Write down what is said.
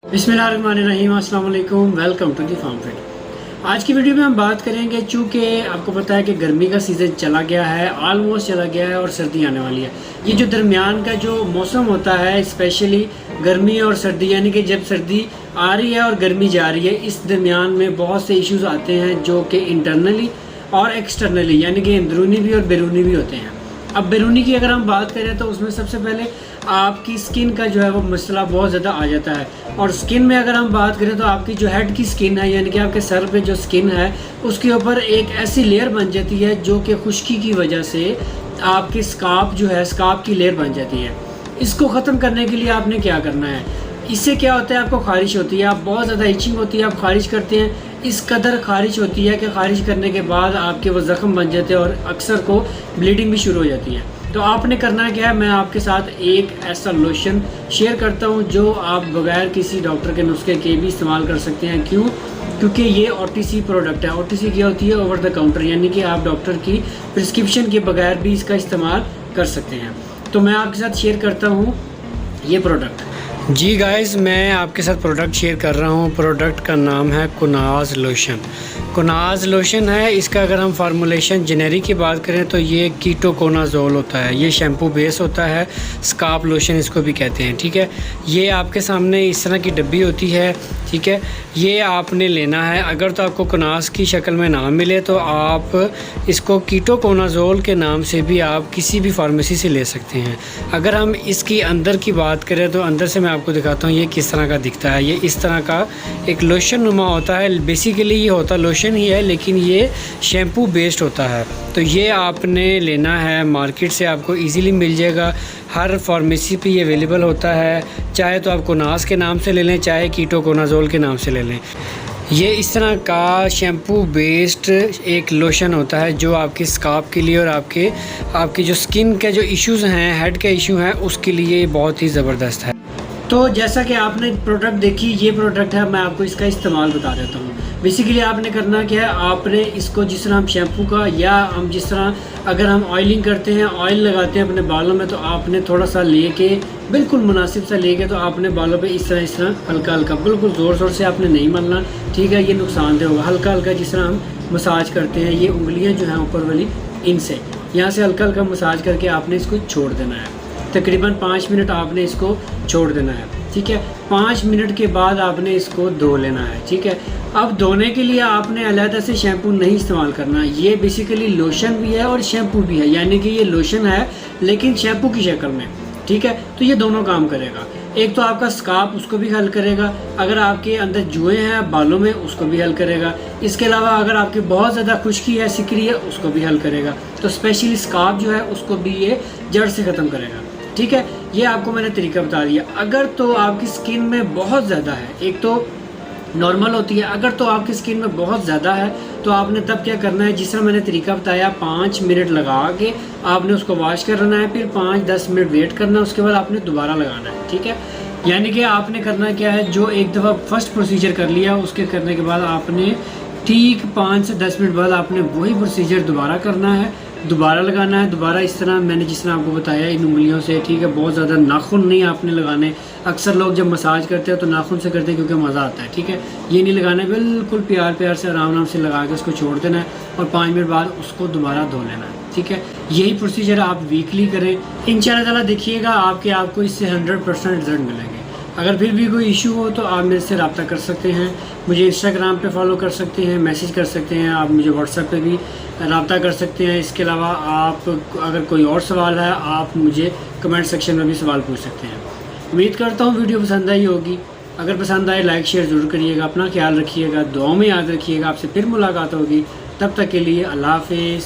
बिस्मिल्लाहिर्रहमानिर्रहीम, अस्सलाम वालेकुम, welcome to the farm fit. आज की वीडियो में हम बात करेंगे, चूँकि आपको पता है कि गर्मी का सीज़न चला गया है, ऑलमोस्ट चला गया है और सर्दी आने वाली है। ये जो दरमियान का जो मौसम होता है, स्पेशली गर्मी और सर्दी, यानी कि जब सर्दी आ रही है और गर्मी जा रही है, इस दरमियान में बहुत से इश्यूज़ आते हैं जो कि इंटरनली और एक्सटर्नली, यानी कि अंदरूनी भी और बैरूनी भी होते हैं। अब बैरूनी की अगर हम बात करें तो उसमें सबसे पहले आपकी स्किन का जो है वो मसला बहुत ज़्यादा आ जाता है। और स्किन में अगर हम बात करें तो आपकी जो हेड की स्किन है, यानी कि आपके सर पे जो स्किन है, उसके ऊपर एक ऐसी लेयर बन जाती है जो कि खुश्की की वजह से आपकी स्कार्फ जो है, स्कार्फ की लेयर बन जाती है। इसको ख़त्म करने के लिए आपने क्या करना है, इससे क्या होता है, आपको खारिश होती है, आप बहुत ज़्यादा इचिंग होती है, आप खारिश करते हैं, इस कदर खारिश होती है कि खारिश करने के बाद आपके वो ज़ख्म बन जाते हैं और अक्सर को ब्लीडिंग भी शुरू हो जाती है। तो आपने करना क्या है, मैं आपके साथ एक ऐसा लोशन शेयर करता हूं जो आप बगैर किसी डॉक्टर के नुस्खे के भी इस्तेमाल कर सकते हैं। क्यों? क्योंकि ये OTC प्रोडक्ट है। OTC क्या होती है? ओवर द काउंटर, यानी कि आप डॉक्टर की प्रिस्क्रिप्शन के बगैर भी इसका इस्तेमाल कर सकते हैं। तो मैं आपके साथ शेयर करता हूँ ये प्रोडक्ट। जी गाइस, मैं आपके साथ प्रोडक्ट शेयर कर रहा हूँ। प्रोडक्ट का नाम है कुनाज लोशन। कुनाज लोशन है। इसका अगर हम फार्मूलेशन जेनेरिक की बात करें तो ये कीटोकोनाजोल होता है। ये शैम्पू बेस होता है, स्कार्फ लोशन इसको भी कहते हैं। ठीक है, ये आपके सामने इस तरह की डब्बी होती है। ठीक है, ये आपने लेना है। अगर तो आपको कुनाज की शक्ल में ना मिले तो आप इसको कीटोकोनाजोल के नाम से भी आप किसी भी फार्मेसी से ले सकते हैं। अगर हम इसकी अंदर की बात करें तो अंदर से मैं आपको दिखाता हूँ ये किस तरह का दिखता है। ये इस तरह का एक लोशन नुमा होता है। बेसिकली ये होता लोशन ही है, लेकिन ये शैम्पू बेस्ड होता है। तो ये आपने लेना है, मार्केट से आपको इजीली मिल जाएगा। हर फार्मेसी पे ये अवेलेबल होता है। चाहे तो आप कुनाज के नाम से ले लें, चाहे कीटोकोनाजोल के नाम से ले लें। ये इस तरह का शैम्पू बेस्ड एक लोशन होता है जो आपकी स्कार्फ के लिए और आपकी जो स्किन के जो इश्यूज़ हैं, हेड के इशू हैं, उसके लिए बहुत ही ज़बरदस्त है। तो जैसा कि आपने प्रोडक्ट देखी, ये प्रोडक्ट है, मैं आपको इसका इस्तेमाल बता देता हूँ। बेसिकली आपने करना क्या है, आपने इसको जिस तरह हम शैम्पू का या हम जिस तरह अगर हम ऑयलिंग करते हैं, ऑयल लगाते हैं अपने बालों में, तो आपने थोड़ा सा लेके बिल्कुल मुनासिब सा लेके तो आपने बालों पे इस तरह हल्का हल्का, बिल्कुल ज़ोर ज़ोर से आपने नहीं मलना। ठीक है, ये नुकसानदेह होगा। हल्का हल्का जिस तरह हम मसाज करते हैं, ये उंगलियाँ जो हैं ऊपर वाली, इनसे यहाँ से हल्का हल्का मसाज करके आपने इसको छोड़ देना है। तकरीबन 5 मिनट आपने इसको छोड़ देना है। ठीक है, 5 मिनट के बाद आपने इसको धो लेना है। ठीक है, अब धोने के लिए आपने अलग से शैम्पू नहीं इस्तेमाल करना। ये बेसिकली लोशन भी है और शैम्पू भी है, यानी कि ये लोशन है लेकिन शैम्पू की शक्ल में। ठीक है, तो ये दोनों काम करेगा। एक तो आपका स्कार्फ, उसको भी हल करेगा। अगर आपके अंदर जुएँ हैं बालों में, उसको भी हल करेगा। इसके अलावा अगर आपकी बहुत ज़्यादा खुश्की है, सिकरी है, उसको भी हल करेगा। तो स्पेशली स्कार्फ जो है उसको भी ये जड़ से ख़त्म करेगा। ठीक है, ये आपको मैंने तरीका बता दिया। अगर तो आपकी स्किन में बहुत ज़्यादा है, एक तो नॉर्मल होती है, अगर तो आपकी स्किन में बहुत ज़्यादा है तो आपने तब क्या करना है, जिस तरह मैंने तरीका बताया, 5 मिनट लगा के आपने उसको वॉश करना है, फिर 5-10 मिनट वेट करना है, उसके बाद आपने दोबारा लगाना है। ठीक है, यानी कि आपने करना क्या है, जो एक दफ़ा फर्स्ट प्रोसीजर कर लिया, उसके करने के बाद आपने ठीक 5 से 10 मिनट बाद आपने वही प्रोसीजर दोबारा करना है, दोबारा लगाना है। दोबारा इस तरह मैंने जिस तरह आपको बताया, इन उंगलियों से। ठीक है, बहुत ज़्यादा नाखून नहीं आपने लगाने। अक्सर लोग जब मसाज करते हैं तो नाखून से करते हैं क्योंकि मज़ा आता है। ठीक है, ये नहीं लगाना है, बिल्कुल प्यार प्यार से आराम से लगा के उसको छोड़ देना है और 5 मिनट बाद उसको दोबारा धो लेना है। ठीक है, यही प्रोसीजर आप वीकली करें। इंशाअल्लाह देखिएगा आपको इससे 100% रिजल्ट मिलेंगे। अगर फिर भी कोई इशू हो तो आप मेरे से रब्ता कर सकते हैं, मुझे इंस्टाग्राम पे फॉलो कर सकते हैं, मैसेज कर सकते हैं, आप मुझे व्हाट्सएप पे भी रब्ता कर सकते हैं। इसके अलावा आप अगर कोई और सवाल है, आप मुझे कमेंट सेक्शन में भी सवाल पूछ सकते हैं। उम्मीद करता हूँ वीडियो पसंद आई होगी। अगर पसंद आए लाइक शेयर ज़रूर करिएगा। अपना ख्याल रखिएगा, दुआओं में याद रखिएगा। आपसे फिर मुलाकात होगी, तब तक के लिए अल्लाह हाफिज़।